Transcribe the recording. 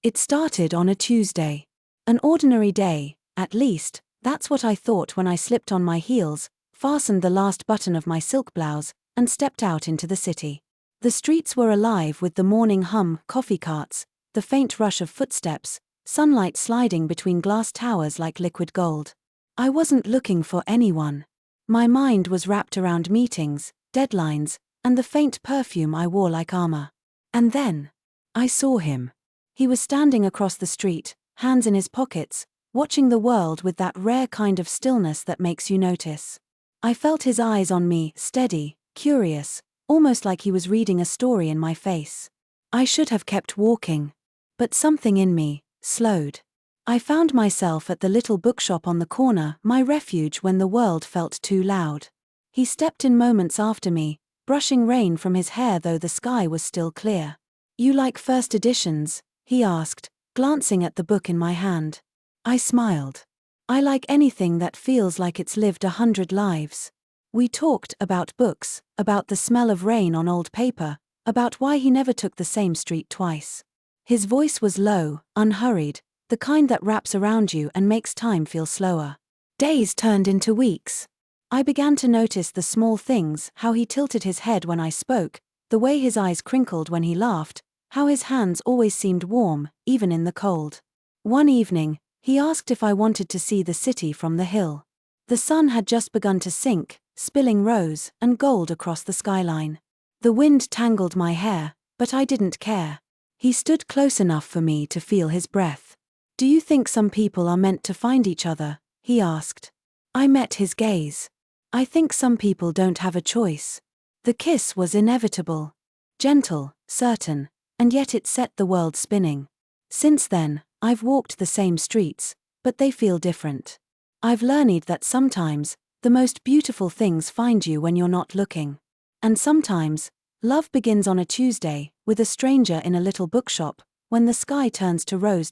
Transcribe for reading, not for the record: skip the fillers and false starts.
It started on a Tuesday. An ordinary day, at least, that's what I thought when I slipped on my heels, fastened the last button of my silk blouse, and stepped out into the city. The streets were alive with the morning hum, coffee carts, the faint rush of footsteps, sunlight sliding between glass towers like liquid gold. I wasn't looking for anyone. My mind was wrapped around meetings, deadlines, and the faint perfume I wore like armor. And then, I saw him. He was standing across the street, hands in his pockets, watching the world with that rare kind of stillness that makes you notice. I felt his eyes on me, steady, curious, almost like he was reading a story in my face. I should have kept walking. But something in me slowed. I found myself at the little bookshop on the corner, my refuge when the world felt too loud. He stepped in moments after me, brushing rain from his hair though the sky was still clear. "You like first editions?" he asked, glancing at the book in my hand. I smiled. "I like anything that feels like it's lived 100 lives." We talked about books, about the smell of rain on old paper, about why he never took the same street twice. His voice was low, unhurried, the kind that wraps around you and makes time feel slower. Days turned into weeks. I began to notice the small things, how he tilted his head when I spoke, the way his eyes crinkled when he laughed, how his hands always seemed warm, even in the cold. One evening, he asked if I wanted to see the city from the hill. The sun had just begun to sink, spilling rose and gold across the skyline. The wind tangled my hair, but I didn't care. He stood close enough for me to feel his breath. "Do you think some people are meant to find each other?" he asked. I met his gaze. "I think some people don't have a choice." The kiss was inevitable. Gentle, certain, and yet it set the world spinning. Since then, I've walked the same streets, but they feel different. I've learned that sometimes, the most beautiful things find you when you're not looking. And sometimes, love begins on a Tuesday, with a stranger in a little bookshop, when the sky turns to rose.